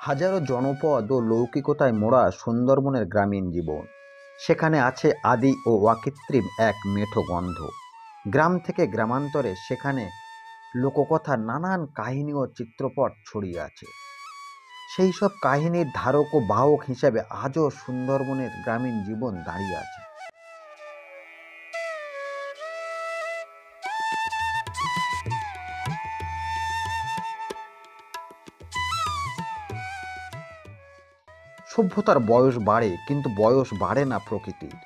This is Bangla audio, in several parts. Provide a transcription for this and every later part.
হাজারো জনপদ ও লৌকিকতায় মোড়া সুন্দরবনের গ্রামীণ জীবন। সেখানে আছে আদি ও অকৃত্রিম এক মেঠো গন্ধ। গ্রাম থেকে গ্রামান্তরে সেখানে লোককথার নানান কাহিনী ও চিত্রপট ছড়িয়ে আছে। সেই সব কাহিনীর ধারক ও বাহক হিসেবে আজও সুন্দরবনের গ্রামীণ জীবন দাঁড়িয়ে আছে। সভ্যতার বয়স বাড়ে, কিন্তু বয়স বাড়ে না প্রকৃতির।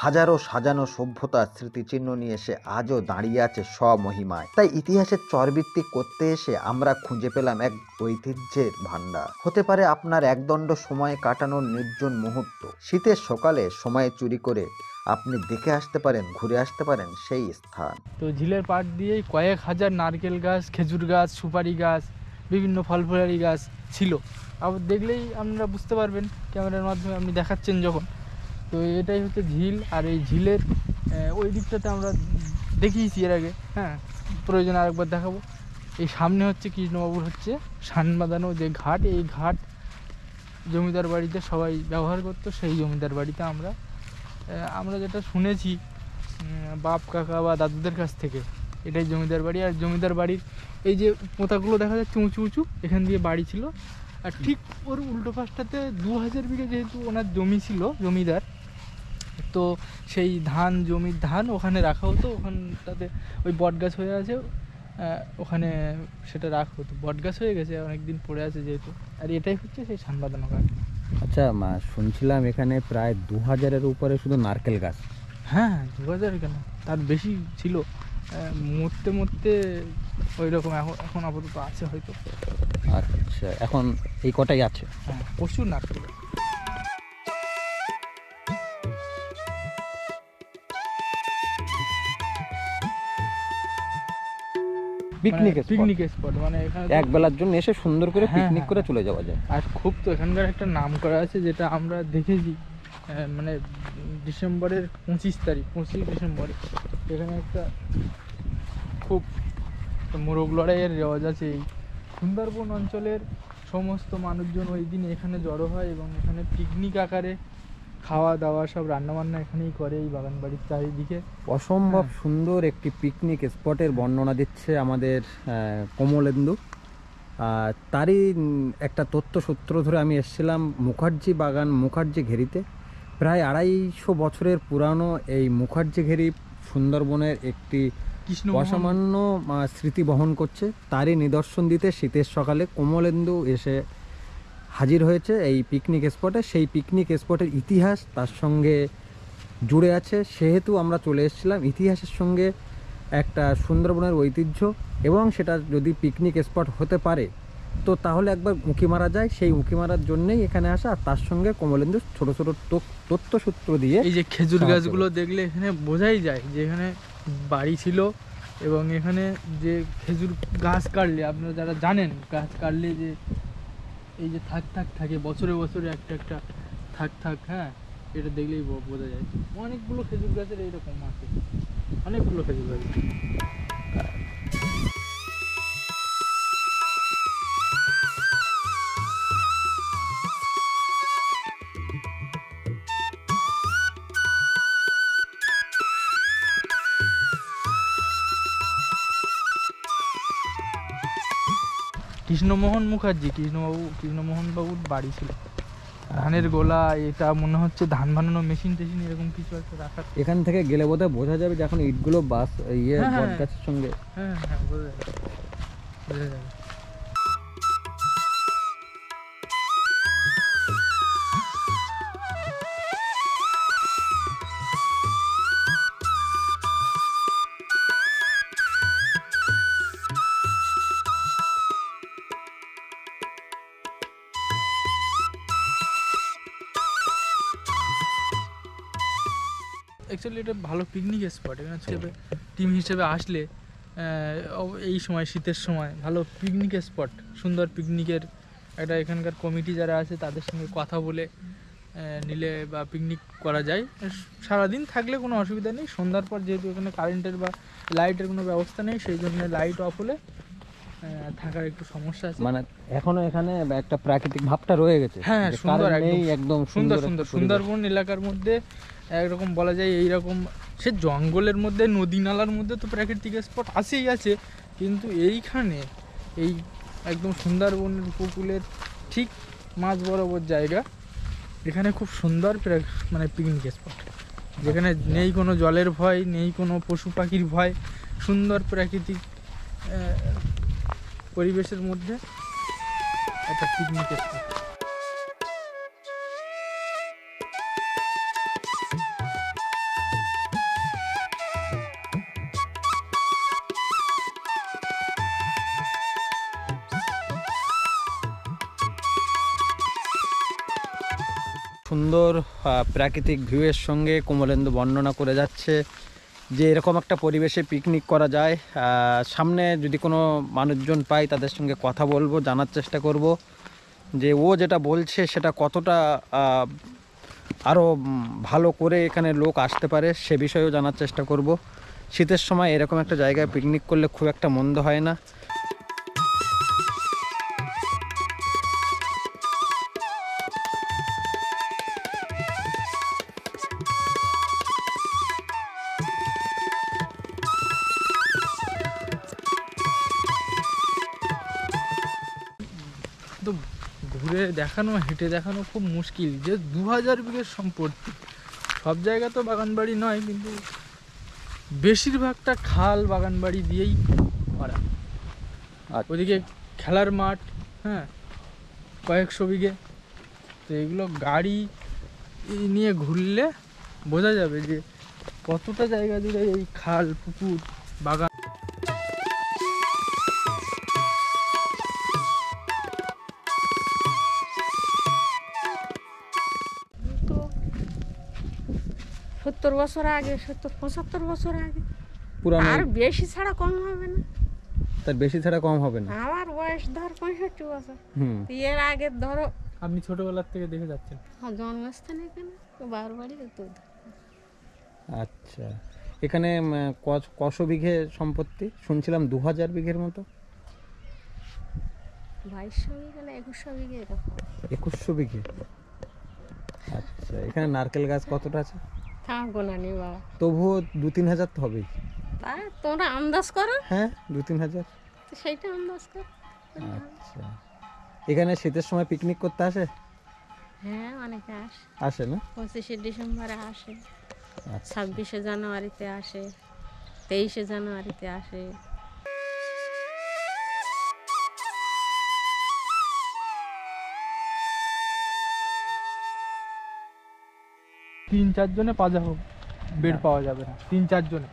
হাজারো সাজানো সভ্যতার স্মৃতিচিহ্ন নিয়ে সে আজও দাঁড়িয়ে আছে স্বমহিমায়। তাই ইতিহাসের চরবৃত্তি করতে এসে আমরা খুঁজে পেলাম এক ঐতিহ্যের ভাণ্ডার। হতে পারে আপনার একদণ্ড সময় কাটানোর নির্জন মুহূর্ত। শীতের সকালে সময় চুরি করে আপনি দেখে আসতে পারেন, ঘুরে আসতে পারেন সেই স্থান। তো ঝিলের পাড় দিয়েই কয়েক হাজার নারকেল গাছ, খেজুর গাছ, সুপারি গাছ, বিভিন্ন ফল ফুলারি গাছ ছিল। আবার দেখলেই আপনারা বুঝতে পারবেন, ক্যামেরার মাধ্যমে আপনি দেখাচ্ছেন যখন। তো এটাই হচ্ছে ঝিল। আর এই ঝিলের ওই দিকটাতে আমরা দেখিয়েছি এর আগে, হ্যাঁ, প্রয়োজনে আরেকবার দেখাবো। এই সামনে হচ্ছে কৃষ্ণবাবুর হচ্ছে সান বাঁধানো যে ঘাট, এই ঘাট জমিদার বাড়িতে সবাই ব্যবহার করতো। সেই জমিদার বাড়িতে আমরা যেটা শুনেছি বাপ কাকা বা দাদুদের কাছ থেকে, এটাই জমিদার বাড়ি। আর জমিদার বাড়ির এই যে পোঁতাগুলো দেখা যাচ্ছে উঁচু উঁচু, এখান দিয়ে বাড়ি ছিল। আর ঠিক ওর উল্টো পাশটাতে 2000 বিঘে যেহেতু ওনার জমি ছিল, জমিদার, তো সেই জমির ধান ওখানে রাখা হতো। ওখানটাতে ওই বট গাছ হয়ে আছে, ওখানে সেটা রাখা হতো। বট গাছ হয়ে গেছে, অনেকদিন পড়ে আছে যেহেতু। আর এটাই হচ্ছে সেই সান বাঁধানো ঘাট। আচ্ছা, শুনছিলাম এখানে প্রায় 2000-এর উপরে শুধু নারকেল গাছ। হ্যাঁ, 2000 কেন, তার বেশি ছিল। মরতে মরতে ওই রকম এখন আপাতত আছে হয়তো। আচ্ছা, এখন এই কটাই আছে? হ্যাঁ, প্রচুর নারকেল গাছ। পিকনিক স্পট, মানে এখানে এক বেলার জন্য এসে সুন্দর করে পিকনিক করে চলে যাওয়া যায়। আর খুব তো এখানকার একটা নাম করা আছে, যেটা আমরা দেখেছি, মানে ডিসেম্বরের 25 ডিসেম্বরে এখানে একটা খুব মোরগ লড়াইয়ের রেওয়াজ আছে। এই সুন্দরবন অঞ্চলের সমস্ত মানুষজন ওই দিন এখানে জড়ো হয় এবং এখানে পিকনিক আকারে খাওয়া দাওয়া সব রান্নাবান্না এখানেই করে, এই বাগান বাড়ির চারিদিকে। অসম্ভব সুন্দর একটি পিকনিক স্পটের বর্ণনা দিচ্ছে আমাদের কমলেন্দু। তারই একটা তথ্য সূত্র ধরে আমি এসেছিলাম মুখার্জি বাগান, মুখার্জি ঘেরিতে। প্রায় 250 বছরের পুরানো এই মুখার্জি ঘেরি সুন্দরবনের একটি অসামান্য স্মৃতি বহন করছে। তারই নিদর্শন দিতে শীতের সকালে কমলেন্দু এসে হাজির হয়েছে এই পিকনিক স্পটে। সেই পিকনিক স্পটের ইতিহাস তার সঙ্গে জুড়ে আছে, সেহেতু আমরা চলে এসেছিলাম। ইতিহাসের সঙ্গে একটা সুন্দরবনের ঐতিহ্য, এবং সেটা যদি পিকনিক স্পট হতে পারে তো তাহলে একবার উঁকি মারা যায়। সেই উঁকি মারার জন্যই এখানে আসা। আর তার সঙ্গে কমলেন্দু ছোট ছোট তথ্যসূত্র দিয়ে, এই যে খেজুর গাছগুলো দেখলে এখানে বোঝাই যায় যে এখানে বাড়ি ছিল। এবং এখানে যে খেজুর গাছ কাটলে, আপনারা যারা জানেন, গাছ কাটলে যে এই যে থাক থাকে বছরে বছরে একটা থাক, হ্যাঁ, এটা দেখলেই বোঝা যায়। অনেকগুলো খেজুর গাছের এইরকম আছে, অনেকগুলো খেজুর গাছ। কৃষ্ণমোহন মুখার্জি, কৃষ্ণমোহন বাবুর বাড়ি ছিল। ধানের গোলা, এটা মনে হচ্ছে ধান বানানো মেশিন টেশিন এরকম কিছু একটা রাখা। এখান থেকে গেলে বোধহয় বোঝা যাবে যে এখন ইটগুলো বট গাছের সঙ্গে। হ্যাঁ, বোঝা যাবে। অ্যাকচুয়ালি এটা ভালো পিকনিক স্পট। এখানে টিম হিসেবে আসলে এই সময় শীতের সময় ভালো পিকনিকের স্পট, সুন্দর পিকনিকের একটা এখানকার কমিটি যারা আছে তাদের সঙ্গে কথা বলে নিলে বা পিকনিক করা যায়। সারাদিন থাকলে কোনো অসুবিধা নেই, সন্ধ্যার পর যেহেতু এখানে কারেন্টের বা লাইটের কোনো ব্যবস্থা নেই সেই জন্য লাইট অফ হলে থাকার একটু সমস্যা আছে। মানে এখনো এখানে একটা প্রাকৃতিক ভাবটা রয়ে গেছে। হ্যাঁ, যে সুন্দর, কারেন্ট নেই, একদম সুন্দর একটা সুন্দর পরিবেশ। সুন্দরবন এলাকার মধ্যে একরকম বলা যায় এইরকম, সে জঙ্গলের মধ্যে নদী নালার মধ্যে তো প্রাকৃতিক স্পট আছেই আছে, কিন্তু এইখানে এই একদম সুন্দরবনের উপকূলের ঠিক মাঝ বরাবর জায়গা, এখানে খুব সুন্দর মানে পিকনিক স্পট, যেখানে নেই কোনো জলের ভয়, নেই কোনো পশু পাখির ভয়, সুন্দর প্রাকৃতিক পরিবেশের মধ্যে একটা পিকনিক স্পট। সুন্দর প্রাকৃতিক ভিউয়ের সঙ্গে কমলেন্দু বর্ণনা করে যাচ্ছে যে এরকম একটা পরিবেশে পিকনিক করা যায়। সামনে যদি কোনো মানুষজন পাই তাদের সঙ্গে কথা বলবো, জানার চেষ্টা করব যে ও যেটা বলছে সেটা কতটা আরও ভালো করে এখানে লোক আসতে পারে, সে বিষয়েও জানার চেষ্টা করব। শীতের সময় এরকম একটা জায়গায় পিকনিক করলে খুব একটা মন্দ হয় না। তো ঘুরে দেখানো, হেঁটে দেখানো খুব মুশকিল, যে 2000 বিঘের সম্পত্তি। সব জায়গা তো বাগানবাড়ি নয়, কিন্তু বেশিরভাগটা খাল বাগানবাড়ি দিয়েই করা। আচ্ছা। ওদিকে খেলার মাঠ, হ্যাঁ, কয়েকশো বিঘে। তো এগুলো গাড়ি নিয়ে ঘুরলে বোঝা যাবে যে কতটা জায়গা জুড়ে এই খাল, পুকুর, বাগান। তো 70 বছর আগে, 70-75 বছর আগে, পুরানো, আর বেশি ছাড়া কম হবে না। তার বেশি ছাড়া কম হবে না। আমার বয়স ধর 65 বছর। হুম। তো এর আগে ধরো আপনি ছোটবেলার থেকে দেখে যাচ্ছেন। জন্মস্থান এখানে, বাবার বাড়ি তো। আচ্ছা, এখানে কশো বিঘে সম্পত্তি? শুনছিলাম 2000 বিঘের মতো। 2200 বিঘে না 2100 বিঘে এরকম। 2100 বিঘে। আচ্ছা, এখানে নারকেল গাছ কতটা আছে? থাম গোনা নেই বাবা, তবুও 2-3 হাজার তো হবেই। তা তোমরা আন্দাজ করো। হ্যাঁ, 2-3 হাজার। তো সেইটা আন্দাজ কর। আচ্ছা, এখানে শীতের সময় পিকনিক করতে আসে? হ্যাঁ, অনেকে আসে। আসে না? 25শে ডিসেম্বরে আসে, আচ্ছা। 26শে জানুয়ারিতে আসে, 23শে জানুয়ারিতে আসে। তিন চার জনে পাজা হোক, বেড পাওয়া যাবে না 3-4 জনে,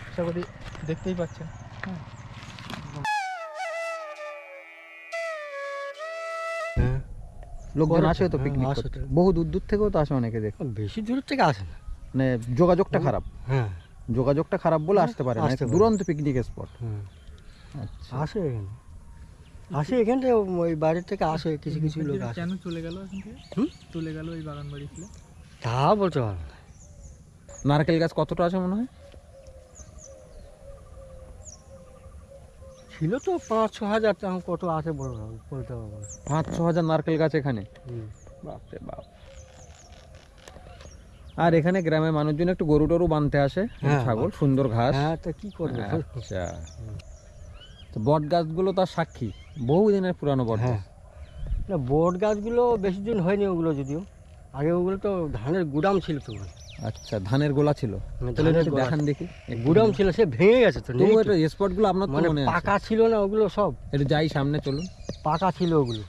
আশা করি দেখতেই পাচ্ছেন। হ্যাঁ, লোকজন আসে তো পিকনিক আসে করতে, তো। বহু দূর দূর থেকেও তো আসে অনেকে দেখো। বেশি দূর থেকে আসে না। মানে যোগাযোগটা খারাপ, হ্যাঁ, যোগাযোগটা খারাপ বলে আসতে পারে না। আসতে পারে। দুরন্ত পিকনিক স্পট। হ্যাঁ, আচ্ছা, আসে এখানে, আসে এখান থেকে, ওই বাড়ির থেকে আসে কিছু কিছু লোক আসে। কেন চলে গেল এখান থেকে? হুম? চলে গেল এই বাগান বাড়ি ছিল। তা বলতে পারবো না। নারকেল গাছ কতটা আছে মনে হয়? ছিল তো 5-6 হাজার, তখন কত আছে বলতে পারবো না। 5-6 হাজার নারকেল গাছ এখানে? হুম। বাপরে বাপ। আর এখানে গ্রামের মানুষজন একটু গরু টরু বাঁধতে আসে, হ্যাঁ, ছাগল, সুন্দর ঘাস। হ্যাঁ, তা কি করবে? আচ্ছা, তো বট গাছগুলো তার সাক্ষী, বহু দিনের পুরানো বট হ্যাঁ, গাছ। না বট গাছগুলো বেশি দিন হয়নি ওগুলো, যদিও আগে ওগুলো তো ধানের গুদাম ছিল তো ওগুলো। আচ্ছা, ধানের গোলা ছিল? মানে তাহলে ধানের একটু গোলা দেখান দেখি। গুদাম ছিল, সে ভেঙে গেছে তো, তো নেই তো। এটা স্পটগুলো আপনার তো মানে মনে আছে? পাকা ছিল না ওগুলো, সব একটু যাই সামনে, চলুন। পাকা ছিল ওগুলো।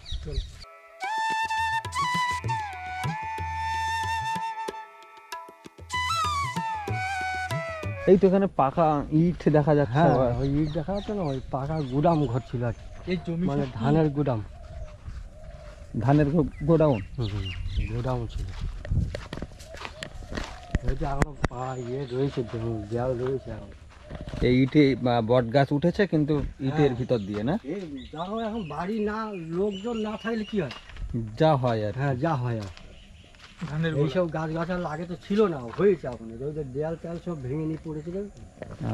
এই তো এখানে পাকা ইট দেখা যাচ্ছে। হ্যাঁ, আবার। ওই ইট দেখা যাচ্ছে না, ওই পাকা গুদাম ঘর ছিল আর কি। এই জমি মানে ধানের গুদাম। ধানের গোডাউন। গোদাম ছিল। এই যে এখনো ইয়ে রয়েছে, দেওয়াল রয়েছে এখন। এই ইটে বট গাছ উঠেছে কিন্তু ইটের ভিতর দিয়ে না, এই দেখো এখন বাড়ি না, লোকজন না থাকলে কি হয়, যা হয় আর হ্যাঁ যা হয় আর। ধানের গোলা। এইসব গাছ গাছাল আগে তো ছিল না, হয়েছে এখন ওই যে দেয়াল টেয়াল সব ভেঙে নিয়ে পড়েছিল,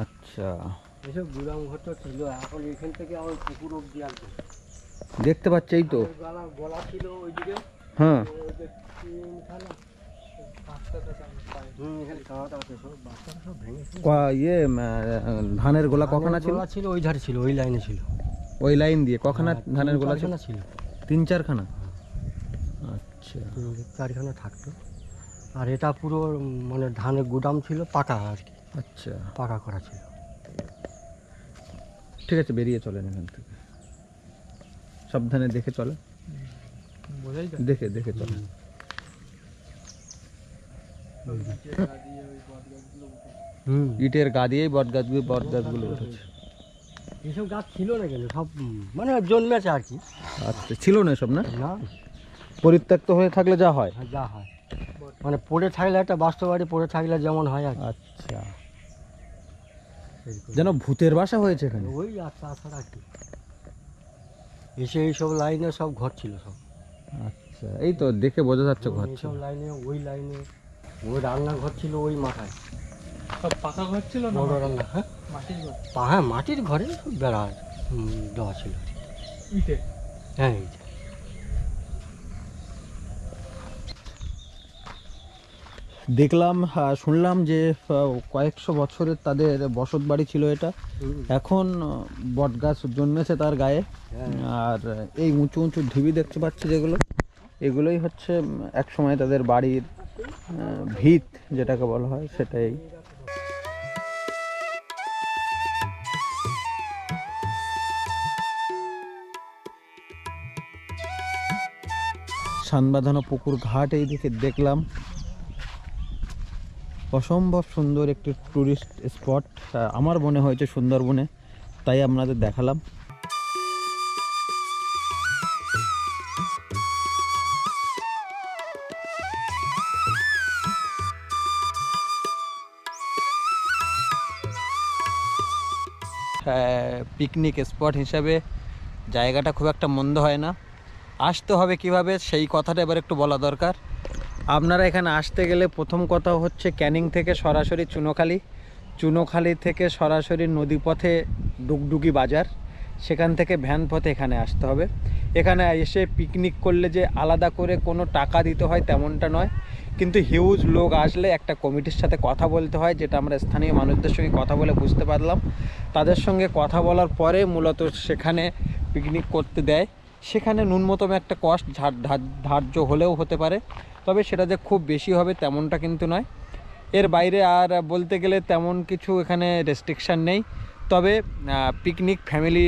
আচ্ছা এসব গুদাম ঘর তো ছিল। এখন এখান থেকে আমার পুকুর অব্দি আসবে, দেখতে পাচ্ছি এই তো। গলা গলা ছিল ওইদিকে, হ্যাঁ ওই যে তিনখানা, এখানে কাঁটা আছে, সব বাচ্চারা সব ভেঙেছে। ধানের গোলা কখন ছিল? গলা ছিল ওই ধারে ছিল, ওই লাইনে ছিল। ওই লাইন দিয়ে কখানা হ্যাঁ, ধানের গোলা ছিল? 3-4খানা ছিল, 3-4খানা। আচ্ছা 3-4খানা থাকতো। আর এটা পুরো মানে ধানের গুদাম ছিল, পাকা আর কি, আচ্ছা পাকা করা ছিল। ঠিক আছে, বেরিয়ে চলেন এখান থেকে, সাবধানে দেখে চলে, বোঝাই যায়। দেখে দেখে চলে। ইটের গা দিয়েই বট গাছগুলো উঠেছে। এইসব গাছ ছিল না কিন্তু সব মানে জন্মেছে আর কি। আচ্ছা ছিল না এসব না, না পরিত্যক্ত হয়ে থাকলে যা হয়। যা হয় মানে পড়ে থাকলে, একটা বাস্তব বাড়ি পড়ে থাকলে যেমন হয় আর কি। আচ্ছা যেন ভূতের বাসা হয়েছে এখানে। ওই আর তাছাড়া কি, এসে এইসব লাইনে সব ঘর ছিল সব। আচ্ছা এই তো দেখে বোঝা যাচ্ছে ঘর ছিল। এইসব লাইনে, ওই লাইনে ওই রান্নাঘর ছিল ওই মাথায়, সব পাকা ঘর ছিল না বড় রান্না, হ্যাঁ মাটির ঘর? হ্যাঁ মাটির ঘরে বেড়া দেওয়া ছিল, ইটে। হ্যাঁ এই যে। দেখলাম শুনলাম যে কয়েকশো বছরের তাদের বসত বাড়ি ছিল এটা। এখন বট গাছ জন্মেছে তার গায়ে। হ্যাঁ। আর এই উঁচু উঁচু ঢিবি দেখতে পাচ্ছি যেগুলো, এগুলোই হচ্ছে এক সময় তাদের বাড়ির ভিত যেটাকে বলা হয় সেটাই। সানবাঁধানো পুকুর ঘাট এই দিকে দেখলাম, অসম্ভব সুন্দর একটি টুরিস্ট স্পট আমার মনে হয়েছে সুন্দরবনে, তাই আপনাদের দেখালাম। পিকনিক স্পট হিসাবে জায়গাটা খুব একটা মন্দ হয় না। আসতে হবে কিভাবে সেই কথাটা এবার একটু বলা দরকার। আপনারা এখানে আসতে গেলে প্রথম কথা হচ্ছে ক্যানিং থেকে সরাসরি চুনোখালি থেকে সরাসরি নদীপথে ডুগডুগি বাজার, সেখান থেকে ভ্যান পথে এখানে আসতে হবে। এখানে এসে পিকনিক করলে যে আলাদা করে কোনো টাকা দিতে হয় তেমনটা নয়, কিন্তু হিউজ লোক আসলে একটা কমিটির সাথে কথা বলতে হয়, যেটা আমরা স্থানীয় মানুষদের সঙ্গে কথা বলে বুঝতে পারলাম। তাদের সঙ্গে কথা বলার পরে মূলত সেখানে পিকনিক করতে দেয়। সেখানে ন্যূনতম একটা কস্ট ধার্য হলেও হতে পারে, তবে সেটা যে খুব বেশি হবে তেমনটা কিন্তু নয়। এর বাইরে আর বলতে গেলে তেমন কিছু এখানে রেস্ট্রিকশান নেই। তবে পিকনিক ফ্যামিলি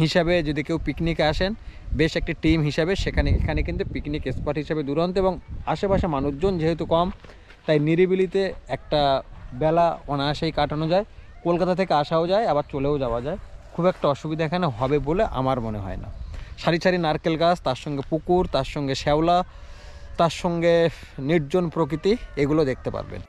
হিসাবে যদি কেউ পিকনিকে আসেন, বেশ একটি টিম হিসাবে এখানে কিন্তু পিকনিক স্পট হিসাবে দুরন্ত, এবং আশেপাশে মানুষজন যেহেতু কম, তাই নিরিবিলিতে একটা বেলা অনায়াসেই কাটানো যায়। কলকাতা থেকে আসাও যায়, আবার চলেও যাওয়া যায়, খুব একটা অসুবিধা এখানে হবে বলে আমার মনে হয় না। সারি সারি নারকেল গাছ, তার সঙ্গে পুকুর, তার সঙ্গে শ্যাওলা, তার সঙ্গে নির্জন প্রকৃতি, এগুলো দেখতে পারবেন।